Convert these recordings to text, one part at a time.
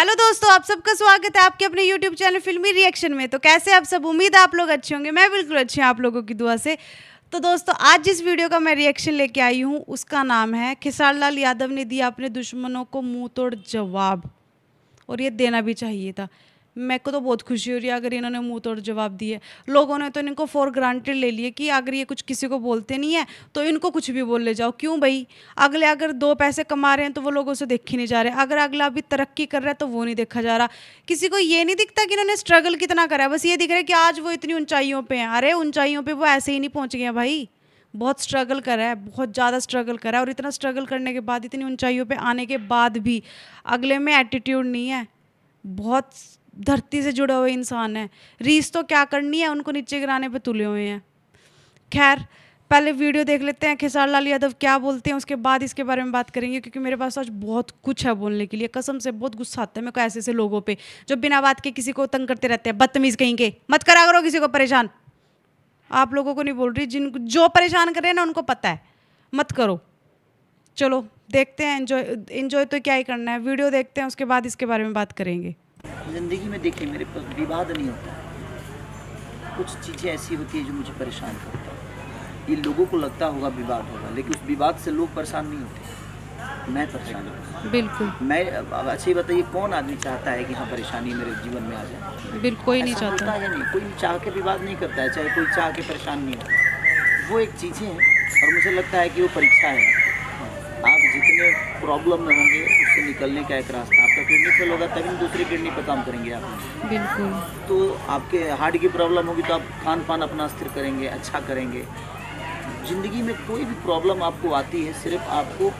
Hello दोस्तों, आप सबका स्वागत है आपके अपने यूट्यूब चैनल फिल्मी रिएक्शन में। तो कैसे आप सब, उम्मीद है आप लोग अच्छे होंगे। मैं बिल्कुल अच्छी हूँ आप लोगों की दुआ से। तो दोस्तों, आज जिस वीडियो का मैं रिएक्शन लेके आई हूँ उसका नाम है खेसारी लाल यादव ने दिया अपने दुश्मनों को मुंह तोड़ जवाब, और ये देना भी चाहिए था। मेरे को तो बहुत खुशी हो रही है अगर इन्होंने मुंह तोड़ जवाब दिए। लोगों ने तो इनको फॉर ग्रांटेड ले लिए कि अगर ये कुछ किसी को बोलते नहीं है तो इनको कुछ भी बोल ले जाओ। क्यों भाई? अगले अगर दो पैसे कमा रहे हैं तो वो लोगों से देख ही नहीं जा रहे। अगर अगला अभी तरक्की कर रहा है तो वो नहीं देखा जा रहा। किसी को ये नहीं दिखता कि इन्होंने स्ट्रगल कितना करा है, बस ये दिख रहा है कि आज वो इतनी ऊंचाइयों पे हैं। अरे ऊंचाइयों पे वो ऐसे ही नहीं पहुंच गए भाई, बहुत स्ट्रगल करा है, बहुत ज़्यादा स्ट्रगल करा है। और इतना स्ट्रगल करने के बाद, इतनी ऊंचाइयों पे आने के बाद भी अगले में एटीट्यूड नहीं है। बहुत धरती से जुड़े हुए इंसान हैं। रीस तो क्या करनी है, उनको नीचे गिराने पे तुले हुए हैं। खैर, पहले वीडियो देख लेते हैं खेसारी लाल यादव क्या बोलते हैं, उसके बाद इसके बारे में बात करेंगे। क्योंकि मेरे पास आज बहुत कुछ है बोलने के लिए। कसम से बहुत गुस्सा आता है मेरे को ऐसे ऐसे लोगों पे जो बिना बात के किसी को तंग करते रहते हैं। बदतमीज कहीं के, मत करा करो किसी को परेशान। आप लोगों को नहीं बोल रही, जिन जो परेशान कर रहे हैं ना उनको पता है, मत करो। चलो देखते हैं, एंजॉय तो क्या ही करना है। वीडियो देखते हैं, उसके बाद इसके बारे में बात करेंगे। ज़िंदगी में देखिए, मेरे पास विवाद नहीं होता है। कुछ चीज़ें ऐसी होती है जो मुझे परेशान करता है। ये लोगों को लगता होगा विवाद होगा, लेकिन उस विवाद से लोग परेशान नहीं होते, मैं परेशान हूँ। बिल्कुल। मैं अब अच्छा ही बताइए, कौन आदमी चाहता है कि हाँ परेशानी मेरे जीवन में आ जाए? बिल्कुल कोई नहीं ऐसा होता चाहता। है या नहीं? कोई चाह के विवाद नहीं करता है, चाहे कोई चाह के परेशान नहीं होता। वो एक चीज़ें हैं और मुझे लगता है कि वो परीक्षा है। आप जितने प्रॉब्लम में होंगे उससे निकलने का एक रास्ता, आपका किडनी फेल होगा तभी दूसरी किडनी पर काम करेंगे आप। बिल्कुल। तो आपके हार्ट की प्रॉब्लम होगी तो आप खान पान अपना स्थिर करेंगे, अच्छा करेंगे। ज़िंदगी में कोई भी प्रॉब्लम आपको आती है, सिर्फ आपको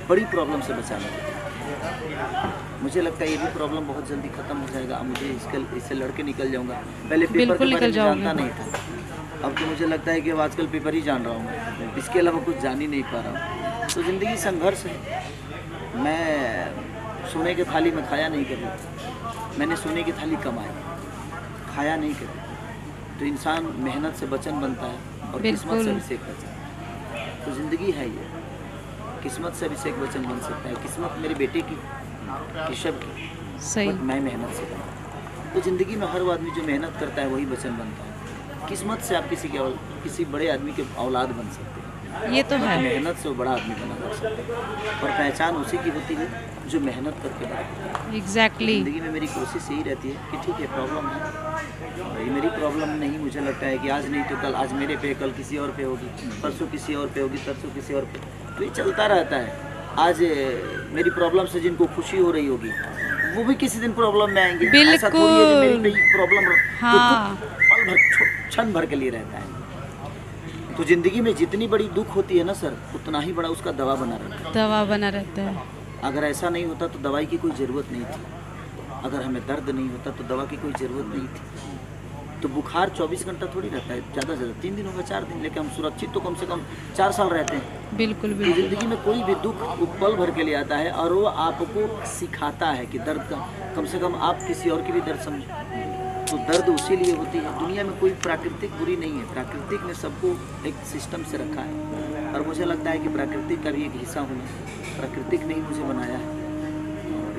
बड़ी प्रॉब्लम से बचाना है। मुझे लगता है ये भी प्रॉब्लम बहुत जल्दी ख़त्म हो जाएगा। मुझे इससे लड़के निकल जाऊंगा। पहले पेपर के बारे में जानता नहीं था, अब तो मुझे लगता है कि अब आजकल पेपर ही जान रहा हूँ, इसके अलावा कुछ जान ही नहीं पा रहा हूँ। तो ज़िंदगी संघर्ष है। मैं सोने की थाली में खाया नहीं कभी, मैंने सोने की थाली कमाई, खाया नहीं कभी। तो इंसान मेहनत से वचन बनता है और किस्मत से अभिषेक वचन। तो ज़िंदगी है ये, किस्मत से अभिषेक वचन बन सकता है। किस्मत मेरे बेटे की, ऋषभ की, सही। बट मैं मेहनत से बना। तो ज़िंदगी में हर आदमी जो मेहनत करता है वही वचन बनता है। किस्मत से आप किसी बड़े आदमी के औलाद बन सकते हैं, ये तो है। मेहनत से वो बड़ा आदमी बना जा सकता है। और पहचान उसी की होती है जो मेहनत करके बड़ा। एग्जैक्टली। ज़िंदगी में मेरी कोशिश यही रहती है कि ठीक है, प्रॉब्लम है और ये मेरी प्रॉब्लम नहीं, मुझे लगता है कि आज नहीं तो कल, आज मेरे पे, कल किसी और पे होगी, परसों किसी और पे होगी, तरसों किसी और पे। तो ये चलता रहता है। आज मेरी प्रॉब्लम से जिनको खुशी हो रही होगी वो भी किसी दिन प्रॉब्लम में आएंगे। ऐसा थोड़ी है जो मेरी प्रॉब्लम पल भर, क्षण भर के लिए रहता है। तो ज़िंदगी में जितनी बड़ी दुख होती है ना सर, उतना ही बड़ा उसका दवा बना रहता है। अगर ऐसा नहीं होता तो दवाई की कोई ज़रूरत नहीं थी। अगर हमें दर्द नहीं होता तो दवा की कोई ज़रूरत नहीं थी। तो बुखार 24 घंटा थोड़ी रहता है, ज़्यादा से ज़्यादा 3 दिन होगा, 4 दिन, लेकिन हम सुरक्षित तो कम से कम 4 साल रहते हैं। बिल्कुल तो ज़िंदगी में कोई भी दुख पल भर के लिए आता है और वो आपको सिखाता है कि दर्द का कम से कम आप किसी और की भी दर्द समझो। तो दर्द उसी लिए होती है। दुनिया में कोई प्राकृतिक बुरी नहीं है, प्राकृतिक ने सबको एक सिस्टम से रखा है और मुझे लगता है कि प्राकृतिक का भी एक हिस्सा हूँ। प्राकृतिक ने ही मुझे बनाया है और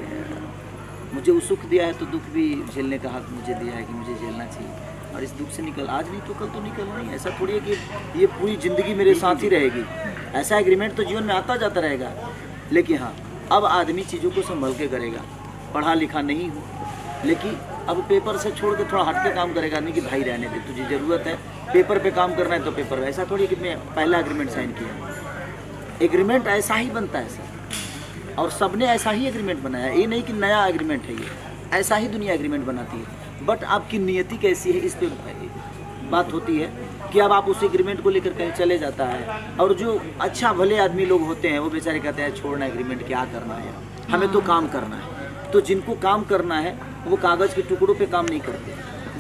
मुझे वो सुख दिया है, तो दुख भी झेलने का हक मुझे दिया है कि मुझे झेलना चाहिए। और इस दुख से निकल, आज नहीं तो कल तो निकलना ही। ऐसा थोड़ी है कि ये पूरी ज़िंदगी मेरे साथ ही रहेगी। ऐसा एग्रीमेंट तो जीवन में आता जाता रहेगा, लेकिन हाँ, अब आदमी चीज़ों को संभल के करेगा। पढ़ा लिखा नहीं हो, लेकिन अब पेपर से छोड़ के थोड़ा हट के काम करेगा आदमी कि भाई रहने दे, तुझे ज़रूरत है पेपर पे काम करना है तो पेपर। ऐसा थोड़ी कि मैं पहला एग्रीमेंट साइन किया। एग्रीमेंट ऐसा ही बनता है सर, और सबने ऐसा ही एग्रीमेंट बनाया। ये नहीं कि नया एग्रीमेंट है, ये ऐसा ही दुनिया एग्रीमेंट बनाती है। बट आपकी नियति कैसी है इस पर बात होती है कि अब आप उस एग्रीमेंट को लेकर कहीं चले जाता है। और जो अच्छा भले आदमी लोग होते हैं वो बेचारे कहते हैं छोड़ना एग्रीमेंट, क्या करना है, हमें तो काम करना है। तो जिनको काम करना है वो कागज़ के टुकड़ों पे काम नहीं करते,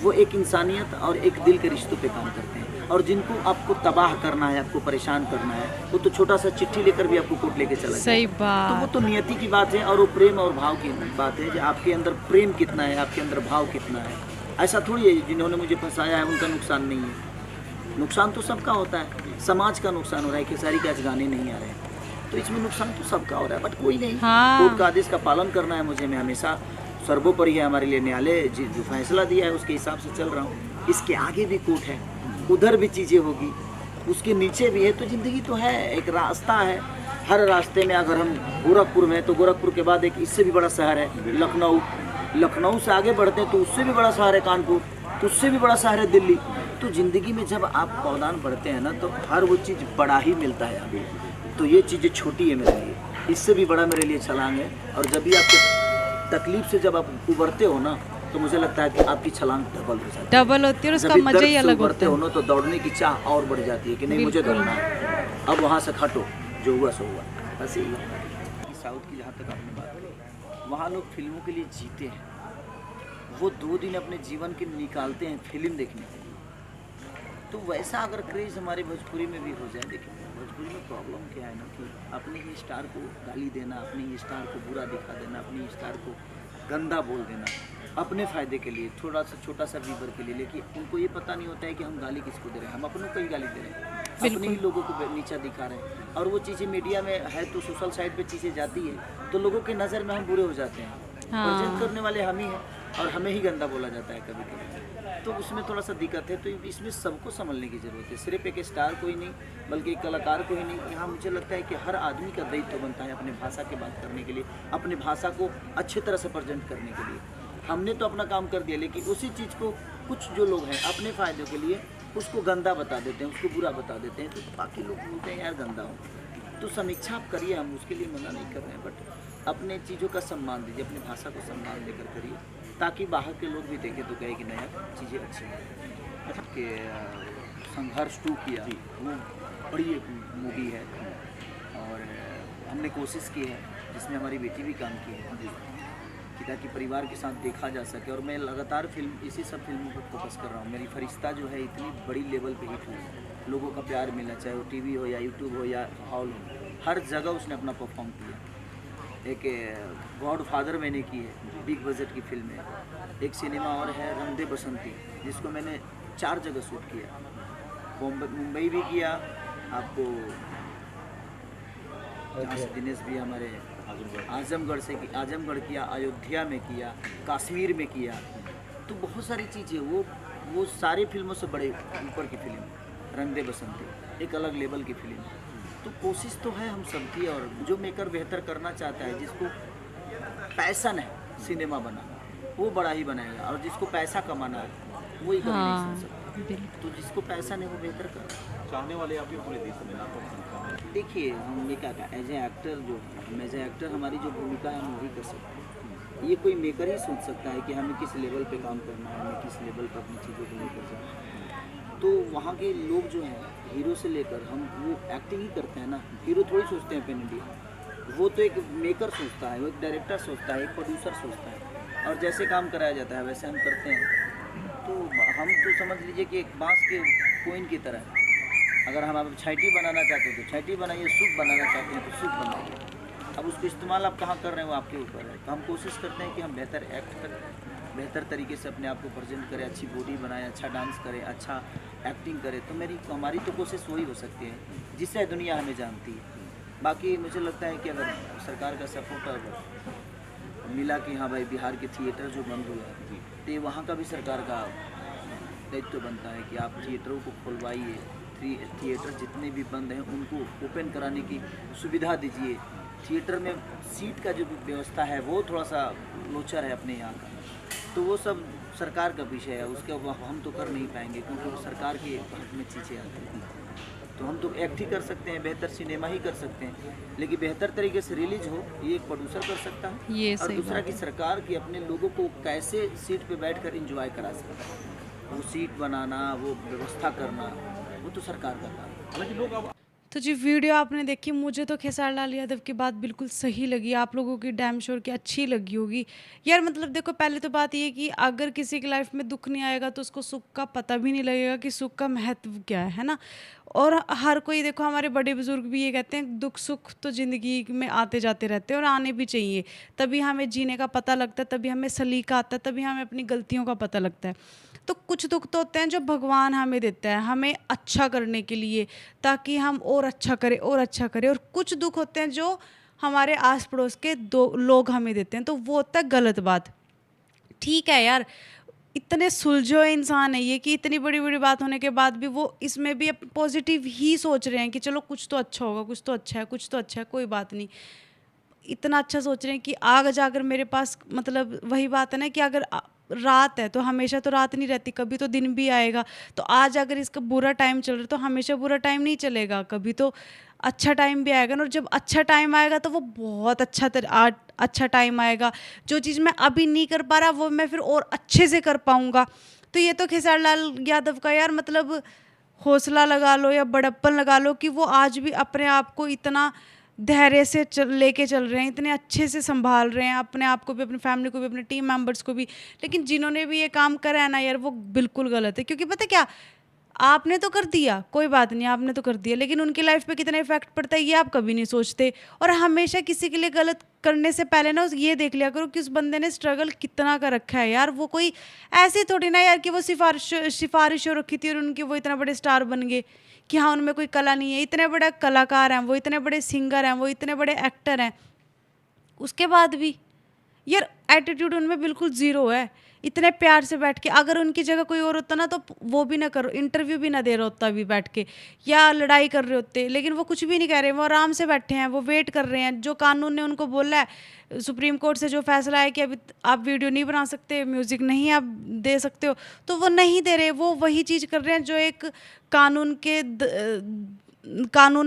वो एक इंसानियत और एक दिल के रिश्तों पे काम करते हैं। और जिनको आपको तबाह करना है, आपको परेशान करना है, वो तो छोटा सा चिट्ठी लेकर भी आपको कोर्ट लेके चला जाए। सही बात। तो वो तो नियति की बात है और वो प्रेम और भाव की बात है कि आपके अंदर प्रेम कितना है, आपके अंदर भाव कितना है। ऐसा थोड़ी है जिन्होंने मुझे फंसाया है उनका नुकसान नहीं है। नुकसान तो सबका होता है, समाज का नुकसान हो रहा है। खेसारी के आज गाने नहीं आ रहे हैं, तो इसमें नुकसान तो सबका हो रहा है, बट कोई नहीं। हाँ। कोर्ट का आदेश का पालन करना है मुझे, मैं हमेशा सर्वोपरि है हमारे लिए न्यायालय जो फैसला दिया है उसके हिसाब से चल रहा हूँ। इसके आगे भी कोर्ट है, उधर भी चीज़ें होगी, उसके नीचे भी है, तो ज़िंदगी तो है, एक रास्ता है। हर रास्ते में अगर हम गोरखपुर में, तो गोरखपुर के बाद एक इससे भी बड़ा शहर है लखनऊ, लखनऊ से आगे बढ़ते हैं तो उससे भी बड़ा शहर है कानपुर, तो उससे भी बड़ा शहर है दिल्ली। तो ज़िंदगी में जब आप पौधान बढ़ते हैं ना, तो हर वो चीज़ बड़ा ही मिलता है अभी। तो ये चीज़ें छोटी है मेरे लिए, इससे भी बड़ा मेरे लिए छलांग है। और जब भी आपके तकलीफ से जब आप उबरते हो ना, तो मुझे लगता है कि आपकी छलांग डबल हो जाती है, डबल होती है और उसका जब मजा ही दर्द से अलग उबरते होता हो ना, तो दौड़ने की चाह और बढ़ जाती है कि नहीं मुझे दौड़ना है, अब वहाँ से हटो, जो हुआ सो हुआ। बस यही है। साउथ की जहाँ तक आपने बात की, वहाँ लोग फिल्मों के लिए जीते हैं, वो 2 दिन अपने जीवन के निकालते हैं फिल्म देखने के लिए। तो वैसा अगर क्रेज़ हमारे भोजपुरी में भी हो जाए। देखिए भोजपुरी में प्रॉब्लम क्या है ना, कि अपने ही स्टार को गाली देना, अपने ही स्टार को बुरा दिखा देना, अपने ही स्टार को गंदा बोल देना अपने फ़ायदे के लिए, थोड़ा सा छोटा सा व्यूवर के लिए। लेकिन उनको ये पता नहीं होता है कि हम गाली किसको दे रहे हैं, हम अपनों को ही गाली दे रहे हैं, अपने ही लोगों को नीचा दिखा रहे हैं। और वो चीज़ें मीडिया में है तो सोशल साइट पे चीज़ें जाती है, तो लोगों के नज़र में हम बुरे हो जाते हैं। प्रेजेंट करने वाले हम ही हैं और हमें ही गंदा बोला जाता है कभी कभी, तो उसमें थोड़ा सा दिक्कत है। तो इसमें सबको संभलने की ज़रूरत है, सिर्फ एक स्टार को ही नहीं बल्कि एक कलाकार को ही नहीं। यहाँ मुझे लगता है कि हर आदमी का दायित्व बनता है अपने भाषा की बात करने के लिए, अपने भाषा को अच्छी तरह से प्रेजेंट करने के लिए। हमने तो अपना काम कर दिया, लेकिन उसी चीज़ को कुछ जो लोग हैं अपने फ़ायदे के लिए उसको गंदा बता देते हैं, उसको बुरा बता देते हैं, तो बाकी लोग बोलते हैं यार गंदा हो। तो समीक्षा आप करिए, हम उसके लिए मना नहीं कर रहे हैं, बट अपने चीज़ों का सम्मान दीजिए, अपनी भाषा को सम्मान देकर करिए, ताकि बाहर के लोग भी देखें तो कहे कि नया चीज़ें अच्छी हैं। अच्छा कि संघर्ष 2 किया, वो बड़ी एक मूवी है और हमने कोशिश की है, जिसमें हमारी बेटी भी काम की है कि ताकि परिवार के साथ देखा जा सके। और मैं लगातार इसी सब फिल्मों पर फोकस कर रहा हूँ। मेरी फरिश्ता जो है इतनी बड़ी लेवल पे हिट हुई, लोगों का प्यार मिला, चाहे वो टीवी हो या यूट्यूब हो या हॉल हो, हर जगह उसने अपना परफॉर्म किया। एक गॉड फादर मैंने की है, बिग बजट की फिल्म है। एक सिनेमा और है रंग दे बसंती, जिसको मैंने 4 जगह शूट किया, मुंबई भी किया, आपको जहाँ से दिनेश भी हमारे आजमगढ़ किया, अयोध्या में किया, कश्मीर में किया। तो बहुत सारी चीज़ें, वो सारी फिल्मों से बड़े ऊपर की फिल्म रंग दे बसंती, एक अलग लेवल की फिल्म। तो कोशिश तो है हम सबकी, और जो मेकर बेहतर करना चाहता है, जिसको पैशन है सिनेमा बनाना, वो बड़ा ही बनाएगा, और जिसको पैसा कमाना है वही कभी नहीं सुन सकता। तो जिसको पैसा नहीं वो बेहतर कर चाहने वाले आपके पूरे देश में लाखों संख्या में। देखिए हम क्या एज ए एक्टर, जो हम एज ए एक्टर हमारी जो भूमिका है हम वही कर सकते हैं। ये कोई मेकर ही सोच सकता है कि हमें किस लेवल पे काम करना है, हमें किस लेवल पर अपनी चीज़ों को लेकर जाना है। तो वहाँ के लोग जो हैं, हीरो से लेकर हम वो एक्टिंग ही करते हैं ना, हीरो थोड़ी सोचते हैं पैन इंडिया, वो तो एक मेकर सोचता है, वो एक डायरेक्टर सोचता है, एक प्रोड्यूसर सोचता है, और जैसे काम कराया जाता है वैसे हम करते हैं। तो हम तो समझ लीजिए कि एक बांस के कोइन की तरह है। अगर हम अब छैटी बनाना चाहते हैं तो छैटी बनाइए, सूप बनाना चाहते हैं तो सूप बनाइए। अब उसको इस्तेमाल आप कहाँ कर रहे हैं वो आपके ऊपर है। तो हम कोशिश करते हैं कि हम बेहतर तरीके से अपने आप को प्रेजेंट करें, अच्छी बॉडी बनाएं, अच्छा डांस करें, अच्छा एक्टिंग करें। तो हमारी तो कोशिश वही हो सकती है जिससे दुनिया हमें जानती है। बाकी मुझे लगता है कि अगर सरकार का सपोर्ट मिला कि हाँ भाई बिहार के थिएटर जो बंद हुए, तो वहाँ का भी सरकार का दायित्व बनता है कि आप थिएटरों को खुलवाइए, थिएटर जितने भी बंद हैं उनको ओपन कराने की सुविधा दीजिए। थिएटर में सीट का जो व्यवस्था है वो थोड़ा सा लोचर है अपने यहाँ का, तो वो सब सरकार का विषय है, उसके हम तो कर नहीं पाएंगे क्योंकि वो सरकार के हाथ में चीज़ें आती हैं। तो हम तो एक्ट ही कर सकते हैं, बेहतर सिनेमा ही कर सकते हैं, लेकिन बेहतर तरीके से रिलीज हो ये एक प्रोड्यूसर कर सकता है, ये और सही दूसरा बात कि सरकार की अपने लोगों को कैसे सीट पे बैठकर एंजॉय करा सकता है, वो सीट बनाना, वो व्यवस्था करना, वो तो सरकार का काम है। हालांकि लोग अब तो जी वीडियो आपने देखी, मुझे तो खेसारी लाल यादव की बात बिल्कुल सही लगी, आप लोगों की डैम श्योर की अच्छी लगी होगी यार। मतलब देखो पहले तो बात ये कि अगर किसी की लाइफ में दुख नहीं आएगा तो उसको सुख का पता भी नहीं लगेगा कि सुख का महत्व क्या है ना। और हर कोई देखो, हमारे बड़े बुजुर्ग भी ये कहते हैं दुख सुख तो ज़िंदगी में आते जाते रहते हैं और आने भी चाहिए, तभी हमें जीने का पता लगता है, तभी हमें सलीका आता है, तभी हमें अपनी गलतियों का पता लगता है। तो कुछ दुख तो होते हैं जो भगवान हमें देता है हमें अच्छा करने के लिए, ताकि हम और अच्छा करें और अच्छा करें। और कुछ दुख होते हैं जो हमारे आस पड़ोस के दो लोग हमें देते हैं, तो वो होता है गलत बात। ठीक है यार, इतने सुलझे हुए इंसान है ये कि इतनी बड़ी बड़ी बात होने के बाद भी वो इसमें भी पॉजिटिव ही सोच रहे हैं कि चलो कुछ तो अच्छा होगा, कुछ तो अच्छा है, कुछ तो अच्छा है, कोई बात नहीं। इतना अच्छा सोच रहे हैं कि आगे जाकर मेरे पास, मतलब वही बात है ना कि अगर रात है तो हमेशा तो रात नहीं रहती, कभी तो दिन भी आएगा। तो आज अगर इसका बुरा टाइम चल रहा है तो हमेशा बुरा टाइम नहीं चलेगा, कभी तो अच्छा टाइम भी आएगा ना। और जब अच्छा टाइम आएगा तो वो बहुत अच्छा टाइम आएगा। जो चीज़ मैं अभी नहीं कर पा रहा वो मैं फिर और अच्छे से कर पाऊंगा। तो ये तो खेसारी लाल यादव का यार मतलब हौसला लगा लो या बड़प्पन लगा लो कि वो आज भी अपने आप को इतना धैर्य से लेके चल रहे हैं, इतने अच्छे से संभाल रहे हैं अपने आप को भी, अपनी फैमिली को भी, अपने टीम मेंबर्स को भी। लेकिन जिन्होंने भी ये काम करा है ना यार, वो बिल्कुल गलत है। क्योंकि पता क्या, आपने तो कर दिया, कोई बात नहीं, आपने तो कर दिया, लेकिन उनकी लाइफ पे कितना इफेक्ट पड़ता है ये आप कभी नहीं सोचते। और हमेशा किसी के लिए गलत करने से पहले ना ये देख लिया करो कि उस बंदे ने स्ट्रगल कितना कर रखा है यार। वो कोई ऐसे थोड़ी ना यार कि वो सिफारिश हो रखी थी और उनके वो इतना बड़े स्टार बन गए कि हाँ उनमें कोई कला नहीं है। इतने बड़े कलाकार हैं वो, इतने बड़े सिंगर हैं वो, इतने बड़े एक्टर हैं, उसके बाद भी यार एटीट्यूड उनमें बिल्कुल ज़ीरो है। इतने प्यार से बैठ के, अगर उनकी जगह कोई और होता ना तो वो भी ना करो, इंटरव्यू भी ना दे रहा होता अभी बैठ के, या लड़ाई कर रहे होते। लेकिन वो कुछ भी नहीं कह रहे, वो आराम से बैठे हैं, वो वेट कर रहे हैं। जो कानून ने उनको बोला है, सुप्रीम कोर्ट से जो फैसला है कि अभी आप वीडियो नहीं बना सकते, म्यूज़िक नहीं आप दे सकते हो, तो वो नहीं दे रहे। वो वही चीज़ कर रहे हैं जो एक कानून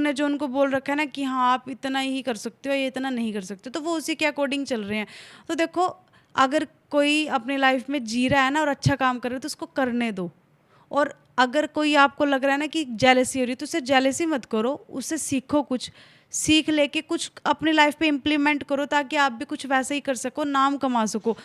ने जो उनको बोल रखा है ना कि हाँ आप इतना ही कर सकते हो, ये इतना नहीं कर सकते, तो वो उसी के अकॉर्डिंग चल रहे हैं। तो देखो, अगर कोई अपनी लाइफ में जी रहा है ना और अच्छा काम कर रहा है तो उसको करने दो। और अगर कोई आपको लग रहा है ना कि जेलसी हो रही है तो उससे जेलसी मत करो, उससे सीखो, कुछ सीख लेके कुछ अपनी लाइफ पे इम्प्लीमेंट करो ताकि आप भी कुछ वैसे ही कर सको, नाम कमा सको।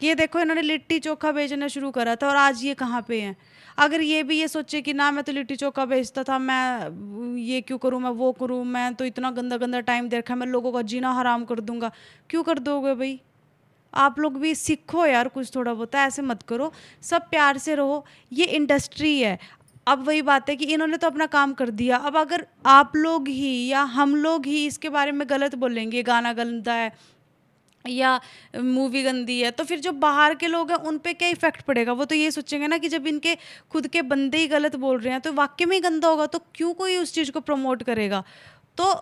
ये देखो, इन्होंने लिट्टी चोखा बेचना शुरू करा था और आज ये कहाँ पे हैं। अगर ये भी ये सोचे कि ना मैं तो लिट्टी चोखा बेचता था, मैं ये क्यों करूँ, मैं वो करूँ, मैं तो इतना गंदा गंदा टाइम दे रखा है, मैं लोगों का जीना हराम कर दूंगा, क्यों कर दोगे भाई? आप लोग भी सीखो यार कुछ थोड़ा बहुत, ऐसे मत करो, सब प्यार से रहो। ये इंडस्ट्री है। अब वही बात है कि इन्होंने तो अपना काम कर दिया, अब अगर आप लोग ही या हम लोग ही इसके बारे में गलत बोलेंगे, गाना गंदा है या मूवी गंदी है, तो फिर जो बाहर के लोग हैं उन पे क्या इफेक्ट पड़ेगा? वो तो ये सोचेंगे ना कि जब इनके खुद के बंदे ही गलत बोल रहे हैं तो वाकई में ही गंदा होगा, तो क्यों कोई उस चीज़ को प्रमोट करेगा? तो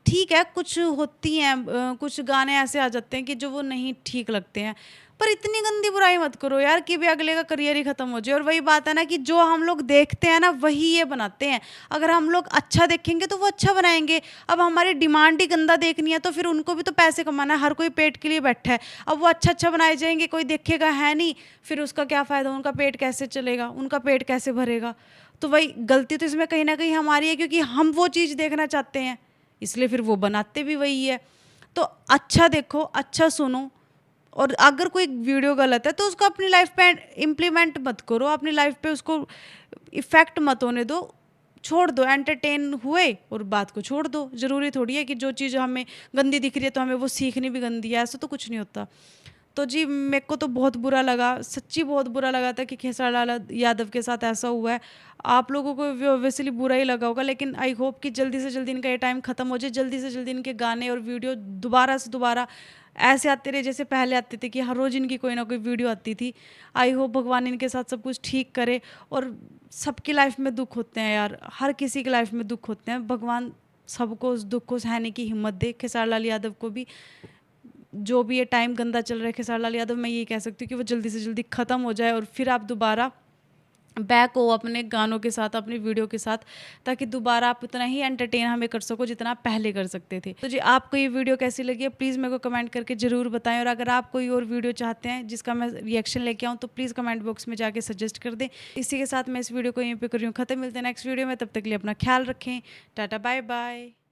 ठीक है, कुछ होती हैं कुछ गाने ऐसे आ जाते हैं कि जो वो नहीं ठीक लगते हैं, पर इतनी गंदी बुराई मत करो यार कि भी अगले का करियर ही खत्म हो जाए। और वही बात है ना कि जो हम लोग देखते हैं ना वही ये बनाते हैं। अगर हम लोग अच्छा देखेंगे तो वो अच्छा बनाएंगे। अब हमारी डिमांड ही गंदा देखनी है तो फिर उनको भी तो पैसे कमाना है, हर कोई पेट के लिए बैठा है। अब वो अच्छा अच्छा बनाए जाएंगे, कोई देखेगा है नहीं, फिर उसका क्या फ़ायदा? उनका पेट कैसे चलेगा, उनका पेट कैसे भरेगा? तो वही गलती तो इसमें कहीं ना कहीं हमारी है, क्योंकि हम वो चीज़ देखना चाहते हैं, इसलिए फिर वो बनाते भी वही है। तो अच्छा देखो, अच्छा सुनो, और अगर कोई वीडियो गलत है तो उसको अपनी लाइफ पे इम्प्लीमेंट मत करो, अपनी लाइफ पे उसको इफ़ेक्ट मत होने दो, छोड़ दो। एंटरटेन हुए और बात को छोड़ दो। ज़रूरी थोड़ी है कि जो चीज़ हमें गंदी दिख रही है तो हमें वो सीखनी भी गंदी है, ऐसा तो कुछ नहीं होता। तो जी मेरे को तो बहुत बुरा लगा, सच्ची बहुत बुरा लगा था कि खेसारी लाल यादव के साथ ऐसा हुआ है। आप लोगों को भी ऑब्वियसली बुरा ही लगा होगा, लेकिन आई होप कि जल्दी से जल्दी इनका ये टाइम ख़त्म हो जाए, जल्दी से जल्दी इनके गाने और वीडियो दोबारा से दोबारा ऐसे आते रहे जैसे पहले आते थे कि हर रोज़ इनकी कोई ना कोई वीडियो आती थी। आई होप भगवान इनके साथ सब कुछ ठीक करे। और सबकी लाइफ में दुख होते हैं यार, हर किसी की लाइफ में दुख होते हैं, भगवान सबको उस दुख को सहने की हिम्मत दे। खेसारी लाल यादव को भी, जो भी ये टाइम गंदा चल रहा है खेसारी लाल यादव, मैं ये कह सकती हूँ कि वो जल्दी से जल्दी ख़त्म हो जाए और फिर आप दोबारा बैक हो अपने गानों के साथ, अपनी वीडियो के साथ, ताकि दोबारा आप उतना ही एंटरटेन हमें कर सको जितना आप पहले कर सकते थे। तो जी आपको ये वीडियो कैसी लगी है प्लीज़ मेरे को कमेंट करके ज़रूर बताएं। और अगर आप कोई और वीडियो चाहते हैं जिसका मैं रिएक्शन लेके आऊँ तो प्लीज़ कमेंट बॉक्स में जाके सजेस्ट कर दें। इसी के साथ मैं इस वीडियो को यहीं पर कर रही हूँ ख़त्म। मिलते हैं नेक्स्ट वीडियो में, तब तक के लिए अपना ख्याल रखें। Tata bye bye.